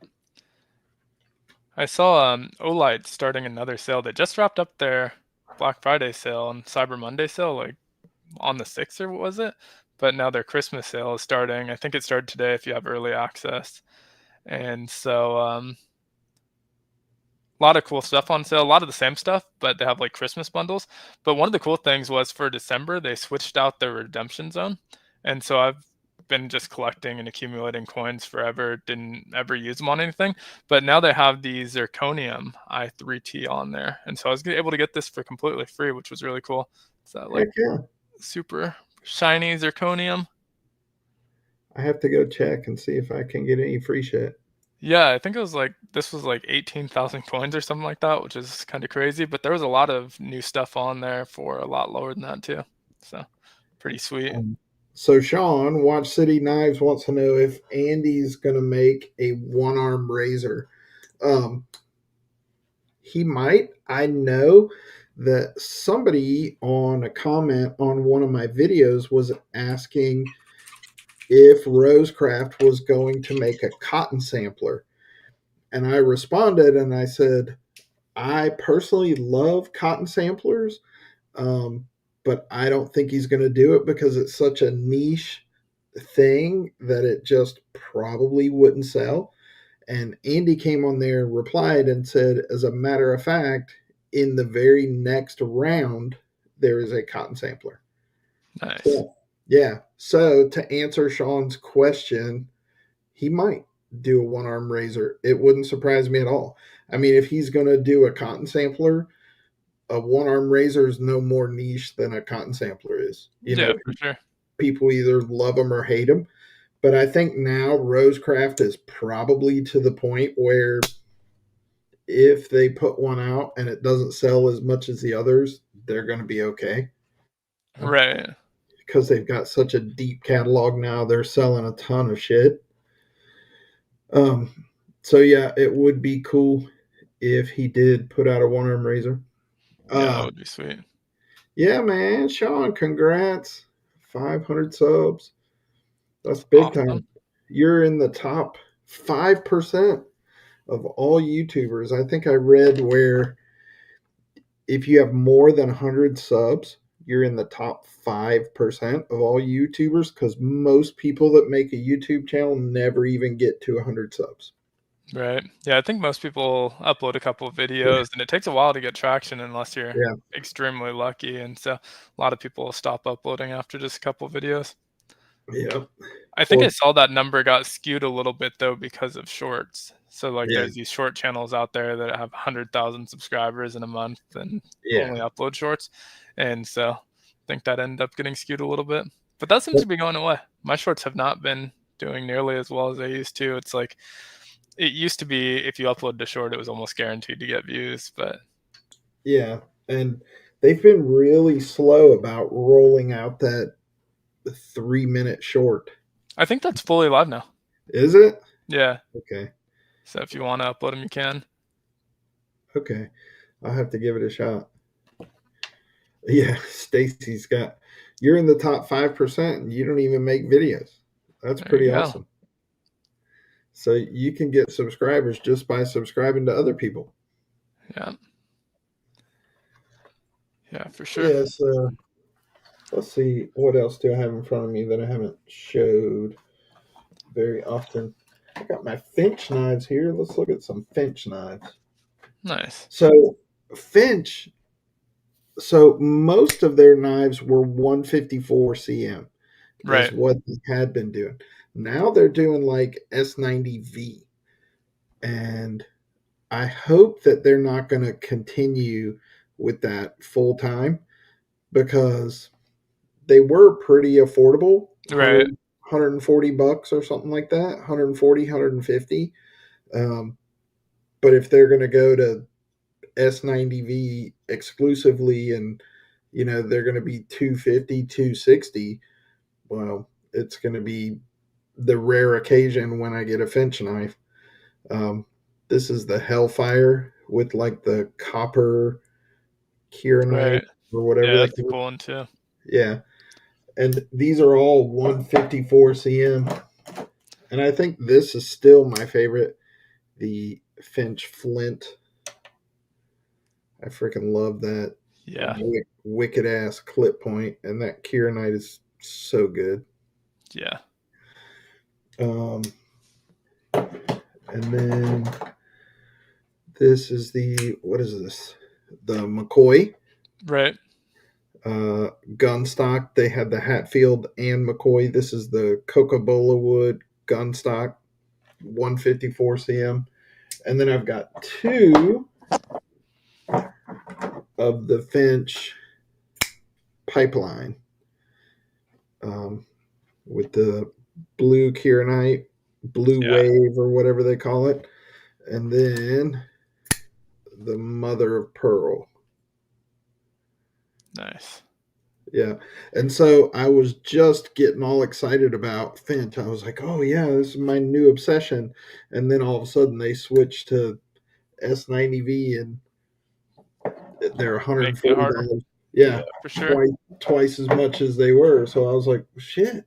I saw Olight starting another sale. They just wrapped up their Black Friday sale and Cyber Monday sale, like on the 6th or what was it? But now their Christmas sale is starting. I think it started today if you have early access. And so a lot of cool stuff on sale, a lot of the same stuff, but they have like Christmas bundles. But one of the cool things was for December, they switched out their redemption zone. And so I've been just collecting and accumulating coins forever, didn't ever use them on anything. But now they have the Zirconium i3T on there. And so I was able to get this for completely free, which was really cool. It's that like Heck yeah. super shiny Zirconium. I have to go check and see if I can get any free shit. Yeah, I think it was like this was like 18,000 coins or something like that, which is kind of crazy. But there was a lot of new stuff on there for a lot lower than that too. So pretty sweet. So Sean, Watch City Knives wants to know if Andy's going to make a one-arm razor. Um, he might. I know that somebody on a comment on one of my videos was asking if RoseCraft was going to make a cotton sampler. And I responded and I said, I personally love cotton samplers, um, but I don't think he's going to do it because it's such a niche thing that it just probably wouldn't sell. And Andy came on there and replied and said, as a matter of fact, in the very next round, there is a cotton sampler. Nice. So, yeah. So to answer Sean's question, he might do a one arm razor. It wouldn't surprise me at all. I mean, if he's going to do a cotton sampler, a one arm razor is no more niche than a cotton sampler is. Yeah, for sure. People either love them or hate them. But I think now RoseCraft is probably to the point where if they put one out and it doesn't sell as much as the others, they're going to be okay. Right. Because they've got such a deep catalog now, they're selling a ton of shit. Um, so yeah, it would be cool if he did put out a one arm razor. Yeah, that Uh, would be sweet. Yeah, man, Sean, congrats. 500 subs. That's It's big awesome. time. You're in the top 5% of all YouTubers. I think I read where if you have more than 100 subs, you're in the top 5% of all YouTubers because most people that make a YouTube channel never even get to 100 subs. Right. Yeah, I think most people upload a couple of videos, and it takes a while to get traction unless you're Yeah. extremely lucky, and so a lot of people will stop uploading after just a couple videos. Yeah. I think I Well, saw that number got skewed a little bit though because of shorts. So like yeah. there's these short channels out there that have 100,000 subscribers in a month and Yeah. only upload shorts. And so I think that ended up getting skewed a little bit. But that seems to be going away. My shorts have not been doing nearly as well as they used to. It's like it used to be if you uploaded a short, it was almost guaranteed to get views. But Yeah. And they've been really slow about rolling out that 3-minute short. I think that's fully live now. Is it? Yeah. Okay. So if you want to upload them, you can. Okay. I'll have to give it a shot. Yeah, Stacy's got you're in the top 5% and you don't even make videos. That's There pretty you go. awesome. So you can get subscribers just by subscribing to other people. Yeah. Yeah, for sure. Yeah, so let's see what else do I have in front of me that I haven't showed very often. I got my Finch knives here. Let's look at some Finch knives. Nice. So Finch, so most of their knives were 154 cm is Right. what they had been doing. Now they're doing like S90V, and I hope that they're not going to continue with that full time because they were pretty affordable, Right. 140 bucks or something like that, 140, 150. Um, but if they're going to go to S90V exclusively and they're going to be 250, 260, well, it's going to be the rare occasion when I get a Finch knife. Um, this is the Hellfire with like the copper kieranite Right. or Yeah, whatever they that's a call it. cool one too. Yeah. And these are all 154 cm. And I think this is still my favorite, the Finch Flint. I freaking love that Yeah. wicked ass clip point, and that kieranite is so good. Yeah. Um, and then this is the what is this? The McCoy Right. gun stock. They had the Hatfield and McCoy. This is the Coca-Cola wood gun stock, 154 cm. And then I've got two of the Finch pipeline with the blue kieranite, blue Yeah. wave, or whatever they call it. And then the mother of pearl. Nice. Yeah. And so I was just getting all excited about Finch. I was like, oh, yeah, this is my new obsession. And then all of a sudden they switched to S90V and they're Making it harder. $140. Yeah, Yeah. for sure. Twice as much as they were. So I was like, shit,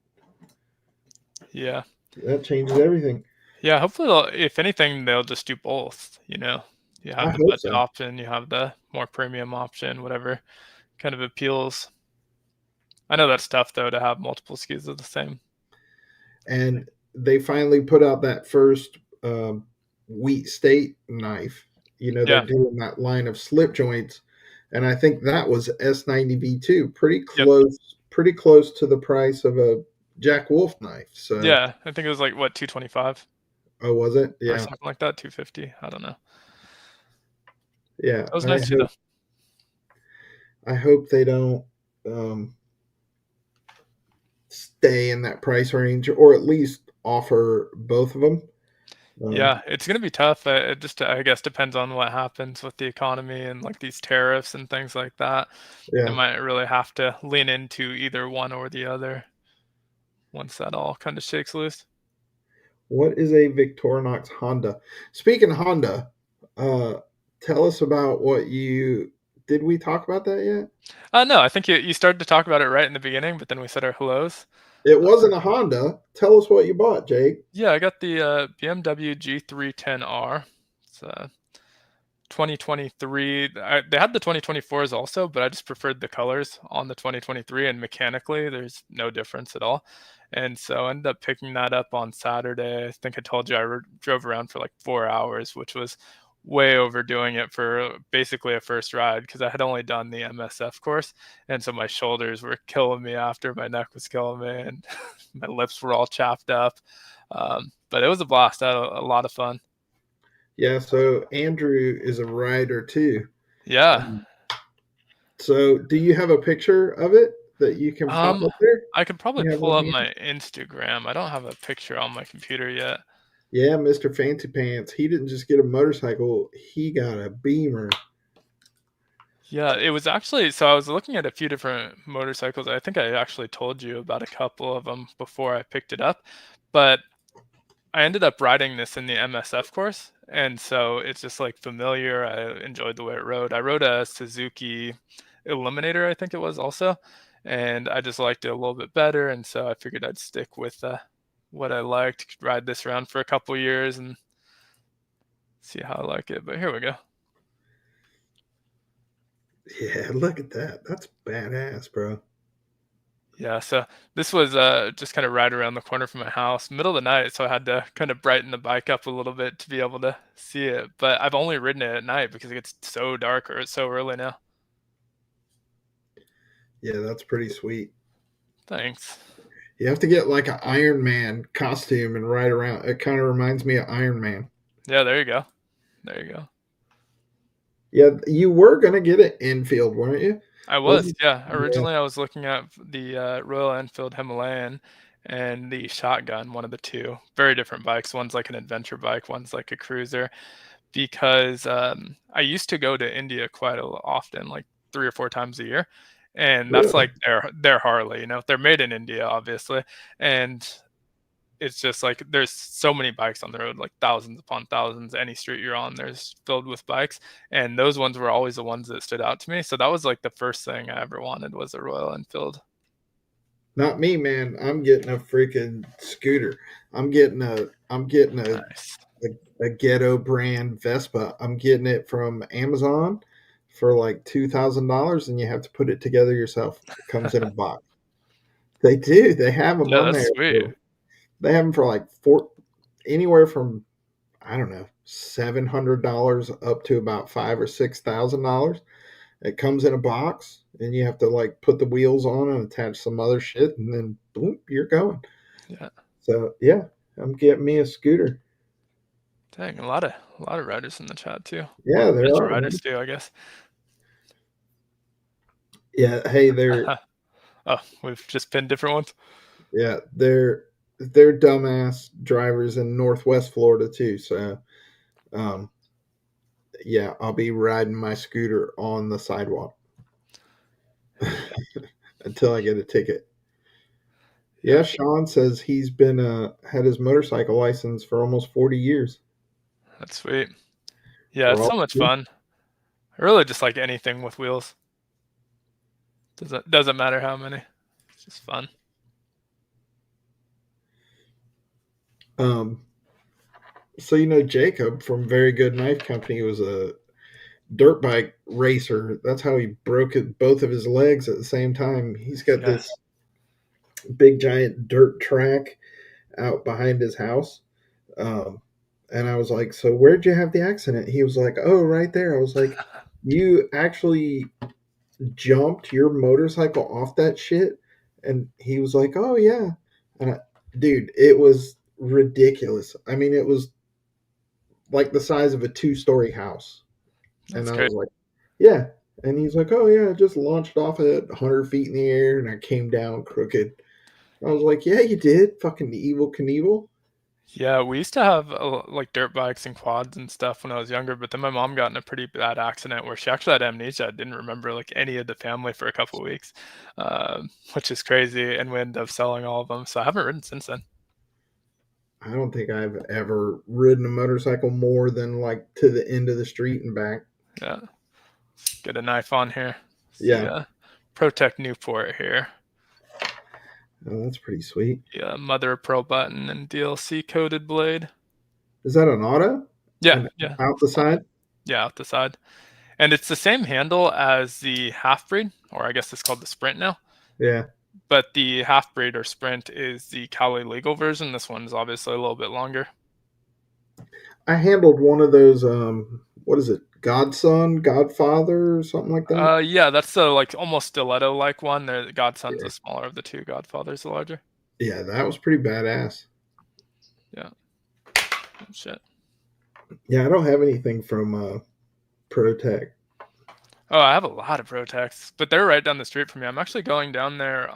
Yeah. that changes everything. Yeah, hopefully if anything they'll just do both, you know. You I have the hope budget so. option, you have the more premium option, whatever kind of appeals. I know that's tough though to have multiple SKUs of the same. And they finally put out that first wheat state knife. They're Yeah. doing that line of slip joints, and I think that was S90V2, Yep. pretty close to the price of a Jack Wolf knife. So, Yeah. I think it was like what, 225 oh, was it? or Yeah, something like that, 250. I don't know. yeah. That was nice too though. I hope they don't um, stay in that price range, or at least offer both of them. Yeah, it's gonna be tough. It just, I guess, depends on what happens with the economy and like these tariffs and things like that. They Yeah. might really have to lean into either one or the other once that all kind of shakes loose. What is a Victorinox Honda? Speaking of Honda, uh, tell us about what you Did we talk about that yet? No, I think you started to talk about it right in the beginning, but then we said our hellos. It wasn't a Honda. Tell us what you bought, Jake. Yeah, I got the BMW G310R. It's 2023. They had the 2024s also, but I just preferred the colors on the 2023, and mechanically, there's no difference at all. And so I ended up picking that up on Saturday. I think I told you drove around for like 4 hours, which was way overdoing it for basically a first ride because I had only done the MSF course. And so my shoulders were killing me after, my neck was killing me, and my lips were all chapped up. But it was a blast. I had a lot of fun. Yeah, so Andrew is a rider too. Yeah. Um, so do you have a picture of it that you can pop Um, up there? I could probably You have pull on up hand? my Instagram. I don't have a picture on my computer yet. Yeah, Mr. Fancy Pants. He didn't just get a motorcycle, he got a Beamer. Yeah, it was actually so I was looking at a few different motorcycles. I think I actually told you about a couple of them before I picked it up, but I ended up riding this in the MSF course, and so it's just like familiar. I enjoyed the way it rode. I rode a Suzuki Eliminator, I think it was also, and I just liked it a little bit better, and so I figured I'd stick with what I liked, ride this around for a couple years and see how I like it. But here we go. Yeah, look at that. That's badass, bro. Yeah, so this was just kind of right around the corner from my house, middle of the night, so I had to kind of brighten the bike up a little bit to be able to see it. But I've only ridden it at night because it gets so dark or it's so early now. Yeah, that's pretty sweet. Thanks. You have to get like an Iron Man costume and ride around. It kind of reminds me of Iron Man. Yeah, there you go. There you go. Yeah, you were gonna get it infield, weren't you? I was, Wasn't yeah. yeah, Originally, I was looking at the Royal Enfield Himalayan and the Shotgun, one of the two. Very different bikes. One's like an adventure bike, one's like a cruiser. Because I used to go to India quite often, like 3 or 4 times a year, and that's really? like their Harley. They're made in India, obviously, and it's just like there's so many bikes on the road, like thousands upon thousands. Any street you're on, there's filled with bikes, and those ones were always the ones that stood out to me. So that was like the first thing I ever wanted was a Royal Enfield. Not me, man. I'm getting a freaking scooter. I'm getting Nice. a ghetto brand Vespa. I'm getting it from Amazon for like $2,000, and you have to put it together yourself. It comes in a box. They do. They have them Yeah, on that's there. sweet. They have them for like anywhere from I don't know $700 up to about $5,000 or $6,000. It comes in a box, and you have to like put the wheels on and attach some other shit, and then boom, you're going. Yeah. So yeah, I'm getting me a scooter. Dang, a lot of riders in the chat too. Yeah, there Adventure are, man. riders too, I guess. Yeah, hey, Oh, we've just pinned different ones. they're dumbass drivers in Northwest Florida too. So um, yeah, I'll be riding my scooter on the sidewalk until I get a ticket. Yeah, Yeah, Sean says he's been had his motorcycle license for almost 40 years. that's sweet. Yeah, For it's so all much fun. I really just like anything with wheels. Doesn't matter how many. It's just fun. um, so Jacob from Very Good Knife Company was a dirt bike racer. That's how he broke both of his legs at the same time. He's got Yeah. this big giant dirt track out behind his house. Um, and I was like, "So where'd you have the accident?" He was like, "Oh, right there." I was like, "You actually jumped your motorcycle off that shit?" And he was like, "Oh yeah." Dude, it was ridiculous. I mean, it was like the size of a two-story house. And That's I great. was like, "Yeah." And he's like, "Oh yeah, I just launched off at 100 feet in the air and I came down crooked." I was like, "Yeah, you did, fucking evil Knievel." Yeah, we used to have like dirt bikes and quads and stuff when I was younger, but then my mom got in a pretty bad accident where she actually had amnesia. I didn't remember like any of the family for a couple of weeks, which is crazy. And we ended up selling all of them, so I haven't ridden since then. I don't think I've ever ridden a motorcycle more than like to the end of the street and back. Yeah. Get a knife on here. See, Yeah. Protect Newport here. Oh, that's pretty sweet. Yeah, mother of pearl button and DLC coated blade. Is that an auto? Yeah, And yeah, out the side? yeah, out the side. And it's the same handle as the half breed, or I guess it's called the Sprint now. Yeah. But the half breed or Sprint is the Cali legal version. This one's obviously a little bit longer. I handled one of those. What is it? Godson, Godfather, or something like that. Yeah, that's the like almost stiletto like one. The Godson's Yeah. the smaller of the two. Godfather's the larger. Yeah, that was pretty badass. Yeah. Oh, shit. Yeah, I don't have anything from ProTech. Oh, I have a lot of Protects, but they're right down the street from me. I'm actually going down there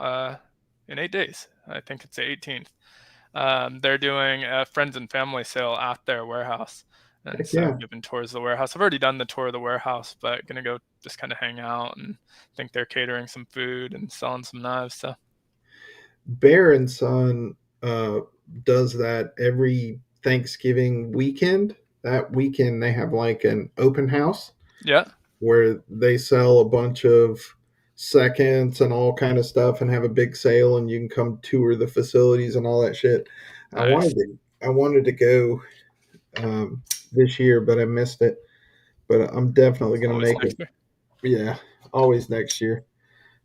in 8 days. I think it's the 18th. They're doing a friends and family sale at their warehouse. And Heck so yeah. giving tours of the warehouse. I've already done the tour of the warehouse, but gonna go just kind of hang out and think they're catering some food and selling some knives. So Bear and Son uh, does that every Thanksgiving weekend. That weekend, they have like an open house yeah, where they sell a bunch of seconds and all kind of stuff and have a big sale, and you can come tour the facilities and all that shit. I nice. wanted to, I wanted to go this year, but I missed it. But I'm definitely gonna Always make it. next year. Yeah, always next year.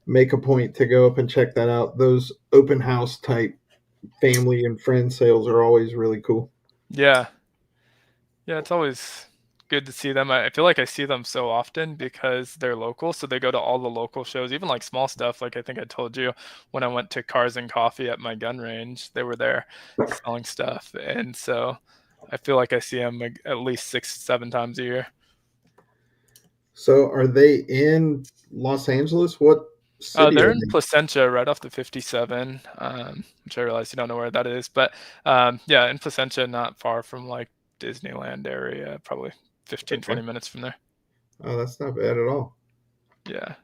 Make a point to go up and check that out. Those open house type family and friend sales are always really cool. Yeah, yeah, it's always good to see them. I feel like I see them so often because they're local, so they go to all the local shows, even like small stuff. Like I think I told you when I went to Cars and Coffee at my gun range, they were there selling stuff, and so I feel like I see them like at least 6, 7 times a year. So, are they in Los Angeles? What city They're are in they? Placentia, right off the 57, which I realize you don't know where that is, but yeah, in Placentia, not far from like Disneyland area, probably 15, Okay. 20 minutes from there. Oh, that's not bad at all. Yeah.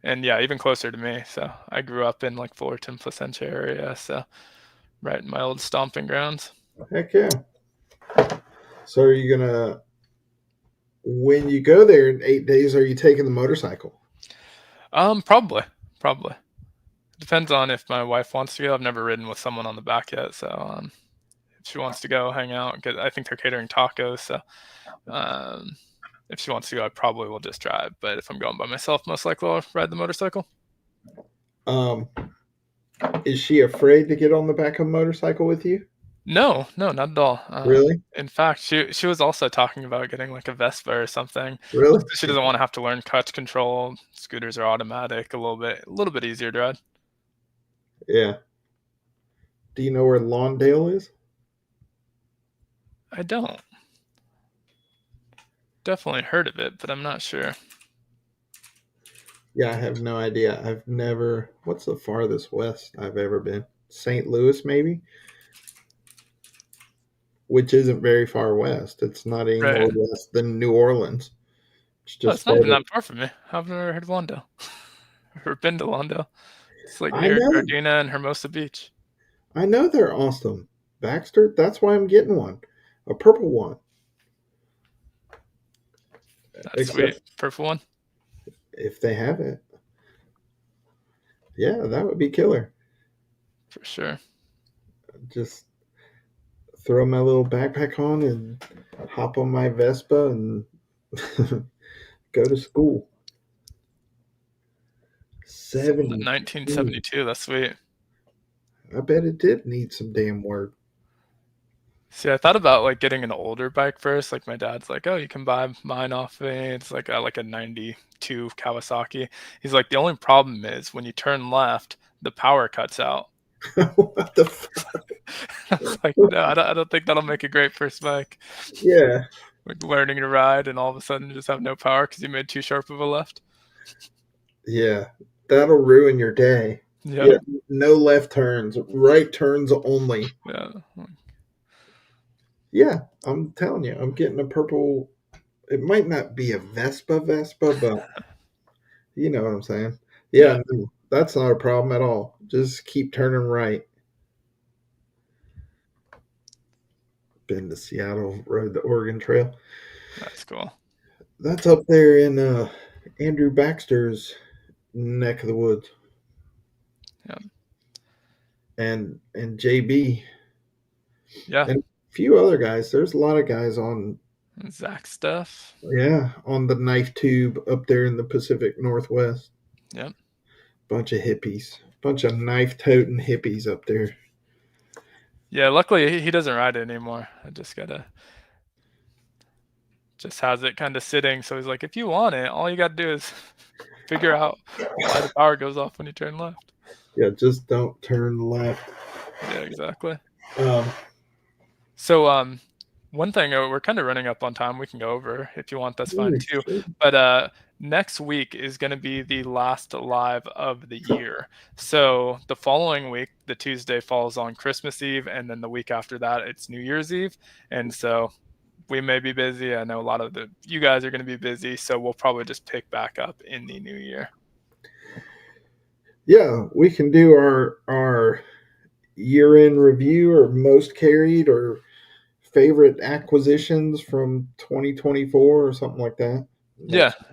And yeah, even closer to me. So I grew up in like Fullerton, Placentia area. So right in my old stomping grounds. Heck yeah. So, are you gonna when you go there in 8 days? Are you taking the motorcycle? Probably, probably depends on if my wife wants to go. I've never ridden with someone on the back yet, so if she wants to go hang out, I think they're catering tacos. So um, if she wants to go, I probably will just drive. But if I'm going by myself, most likely I'll ride the motorcycle. Um, is she afraid to get on the back of a motorcycle with you? No, no, not at all. Really? In fact, she was also talking about getting like a Vespa or something. Really? She doesn't want to have to learn clutch control. Scooters are automatic, a little bit easier to ride. Yeah. Do you know where Lawndale is? I don't. Definitely heard of it, but I'm not sure. Yeah, I have no idea. I've never. What's the farthest west I've ever been? St. Louis, maybe? Which isn't very far west. It's not any more Right. west than New Orleans. It's Oh, just it's not even farther. that far from me. I've never heard of Lawndale or been to Lawndale. It's like I near know. Gardena and Hermosa Beach. I know they're awesome. Baxter, that's why I'm getting one. A purple one. That's sweet. Except Purple one if they have it. Yeah, that would be killer. for sure. Just throw my little backpack on and hop on my Vespa and go to school. Sold in 72. 1972. That's sweet. I bet it did need some damn work. See, I thought about like getting an older bike first. Like my dad's like, "Oh, you can buy mine off me." It's like a 92 Kawasaki. He's like, "The only problem is when you turn left, the power cuts out." What the fuck? I was like, "No, I don't think that'll make a great first bike." Yeah, Like learning to ride and all of a sudden just have no power because you made too sharp of a left. yeah. That'll ruin your day. Yeah, Yeah, no left turns, right turns only. yeah. Yeah, I'm telling you, I'm getting a purple. It might not be a Vespa, but you know what I'm saying. Yeah, Yeah, no, that's not a problem at all. Just keep turning right. Been to Seattle, rode the Oregon Trail. that's cool. That's up there in Andrew Baxter's neck of the woods, Yeah. and JB Yeah. and a few other guys. There's a lot of guys on, Zach stuff. yeah, on the knife tube up there in the Pacific Northwest. Yep. Bunch of hippies, bunch of knife toting hippies up there. Yeah, luckily he doesn't ride it anymore. I just gotta just has it kind of sitting. So he's like, if you want it, all you gotta do is figure out why the power goes off when you turn left. Yeah, just don't turn left. Yeah, exactly. Um, So one thing, we're kind of running up on time. We can go over if you want. That's fine too. sure. But next week is going to be the last live of the year. So the following week, the Tuesday falls on Christmas Eve, and then the week after that, it's New Year's Eve. And so we may be busy. I know a lot of you guys are going to be busy, so we'll probably just pick back up in the new year. Yeah, we can do our year end review or most carried or favorite acquisitions from 2024 or something like that. Yeah, Next.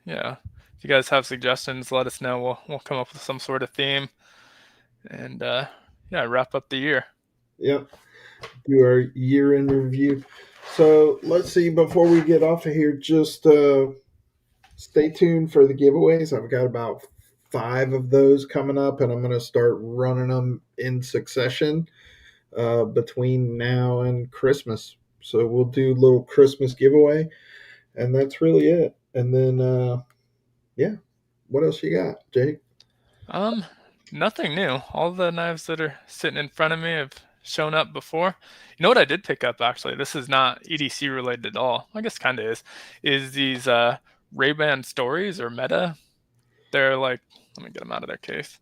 yeah. If you guys have suggestions, let us know. We'll come up with some sort of theme, and yeah, wrap up the year. Yep. Do our year end review. So let's see, before we get off of here, just stay tuned for the giveaways. I've got about 5 of those coming up, and I'm going to start running them in succession between now and Christmas. So we'll do a little Christmas giveaway, and that's really it. And then, yeah, what else you got, Jake? Um, Nothing new. All the knives that are sitting in front of me have shown up before. You know what I did pick up actually? This is not EDC related at all. I guess kind of is these Ray-Ban stories or Meta. They're like, let me get them out of their case.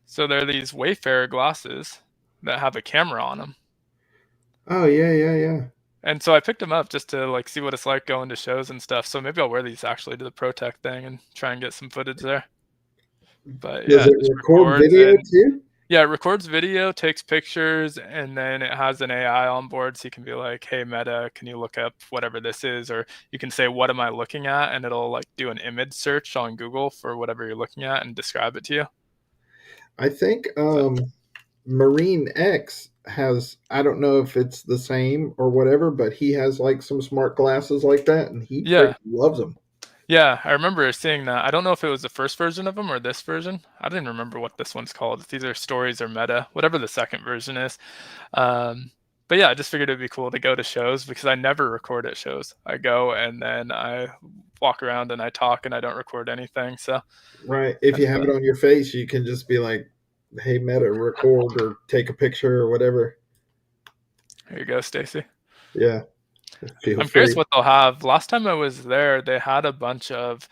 So they're these Wayfarer glasses that have a camera on them. Oh, yeah, yeah, yeah. And so I picked them up just to like see what it's like going to shows and stuff. So maybe I'll wear these actually to the ProTech thing and try and get some footage there. But Does yeah, it it just record records video and too? yeah, it records video, takes pictures, and then it has an AI on board. So you can be like, hey, Meta, can you look up whatever this is? Or you can say, what am I looking at? And it'll like do an image search on Google for whatever you're looking at and describe it to you. I think So Marine X has, I don't know if it's the same or whatever, but he has like some smart glasses like that, and he freaking yeah, loves them. yeah, I remember seeing that. I don't know if it was the first version of them or this version. I didn't remember what this one's called. It's either Stories or Meta, whatever the second version is. Um, but yeah, I just figured it'd be cool to go to shows because I never record at shows. I go and then I walk around and I talk and I don't record anything. So Right. If kind you of have it on your face, you can just be like, hey, Meta, record or take a picture or whatever. here you go, Stacy. Yeah. Feel I'm curious free. what they'll have. Last time I was there, they had a bunch of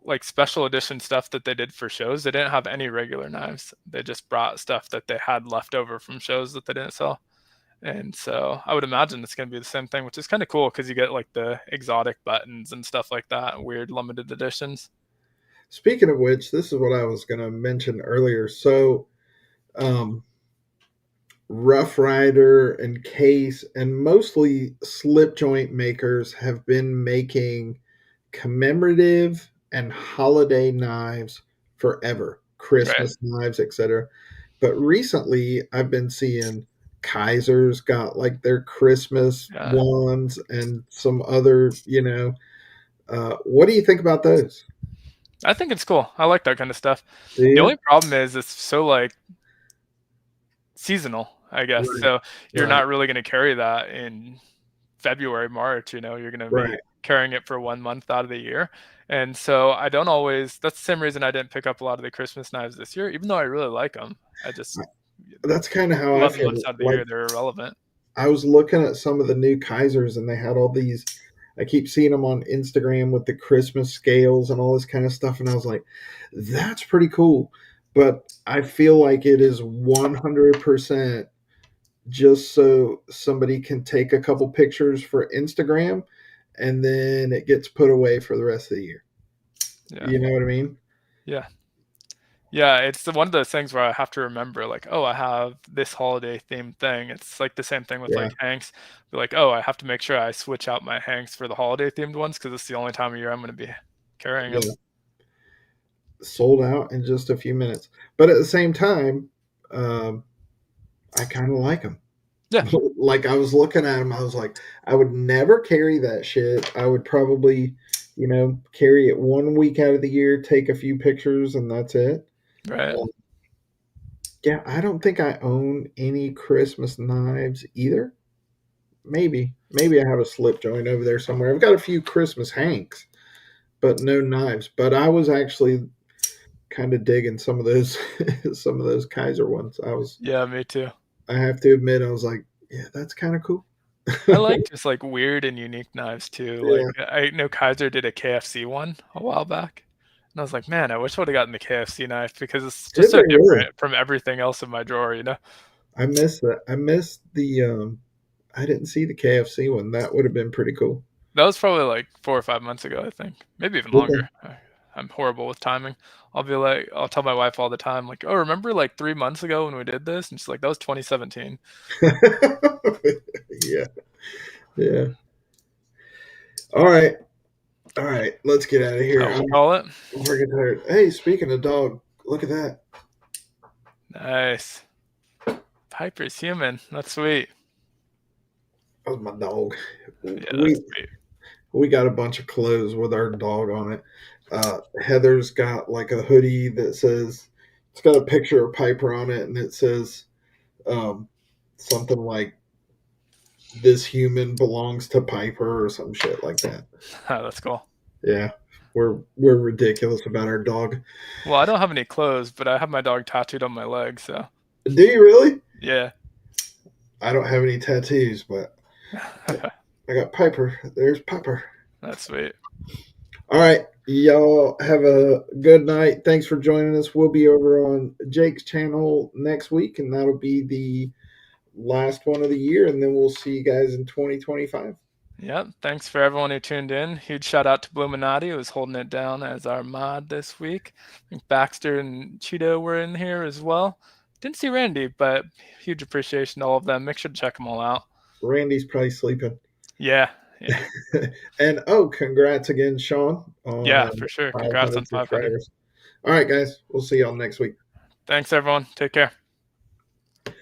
like special edition stuff that they did for shows. They didn't have any regular knives. They just brought stuff that they had left over from shows that they didn't sell. And so I would imagine it's going to be the same thing, which is kind of cool because you get like the exotic buttons and stuff like that, weird limited editions. Speaking of which, this is what I was going to mention earlier. So, um, Rough Rider and Case and mostly slip joint makers have been making commemorative and holiday knives forever, Right. Christmas knives, etc. But recently, I've been seeing Kaiser's got like their Christmas Yeah. ones and some other, what do you think about those? I think it's cool. I like that kind of stuff. Do The you? only problem is it's so like seasonal, I guess. Right, So you're right, not really going to carry that in February, March, you're going to be right. carrying it for 1 month out of the year. And so I don't always, that's the same reason I didn't pick up a lot of the Christmas knives this year, even though I really like them. I just, That's kind of how I 11 feel. months out of the Like year, they're irrelevant. I was looking at some of the new Kaisers and they had all these. I keep seeing them on Instagram with the Christmas scales and all this kind of stuff, and I was like, "That's pretty cool." But I feel like it is 100% just so somebody can take a couple pictures for Instagram, and then it gets put away for the rest of the year. Yeah. You know what I mean? Yeah. Yeah. It's one of those things where I have to remember, like, oh, I have this holiday themed thing. It's like the same thing with Yeah. like Hanks. Be like, oh, I have to make sure I switch out my Hanks for the holiday themed ones because it's the only time of year I'm going to be carrying them. Yeah, sold out in just a few minutes. But at the same time, um, I kind of like them. Yeah, Like I was looking at them, I was like, I would never carry that shit. I would probably, carry it 1 week out of the year, take a few pictures, and that's it. right. Yeah, I don't think I own any Christmas knives either. Maybe I have a slip joint over there somewhere. I've got a few Christmas hanks, but no knives. But I was actually kind of digging some of those some of those Kaiser ones. Yeah, me too. I have to admit I was like, yeah, that's kind of cool. I like just like weird and unique knives too. Like Yeah, I know Kaiser did a KFC one a while back. And I was like, man, I wish I would have gotten the KFC knife because it's just did so they really? different from everything else in my drawer. I missed that. I missed the I didn't see the KFC one. That would have been pretty cool. That was probably like 4 or 5 months ago, I think. Maybe even Did they? longer. I'm horrible with timing. I'll tell my wife all the time, like, oh, remember like 3 months ago when we did this? And she's like, that was 2017. Yeah. Yeah. All right. All right. Let's get out of here. Oh, we'll call it. I'm freaking tired. Hey, speaking of dog, look at that. Nice. Piper's human. That's sweet. That was my dog. Yeah, We that's sweet. we got a bunch of clothes with our dog on it. Heather's got like a hoodie that says it's got a picture of Piper on it, and it says um, something like "This human belongs to Piper" or some shit like that. Oh, that's cool. Yeah, we're ridiculous about our dog. Well, I don't have any clothes, but I have my dog tattooed on my leg, so Do you really? yeah. I don't have any tattoos, but I got Piper. There's Piper. That's sweet. All right. Y'all have a good night. Thanks for joining us. We'll be over on Jake's channel next week, and that'll be the last one of the year. And then we'll see you guys in 2025. Yep. Thanks for everyone who tuned in. Huge shout out to Bluminati, who was holding it down as our mod this week. I think Baxter and Cheeto were in here as well. Didn't see Randy, but huge appreciation to all of them. Make sure to check them all out. Randy's probably sleeping. Yeah. Yeah. And congrats again, Sean, on Yeah, for sure. Congrats 500 on 500. subscribers. All right, guys. We'll see y'all next week. Thanks, everyone. Take care. And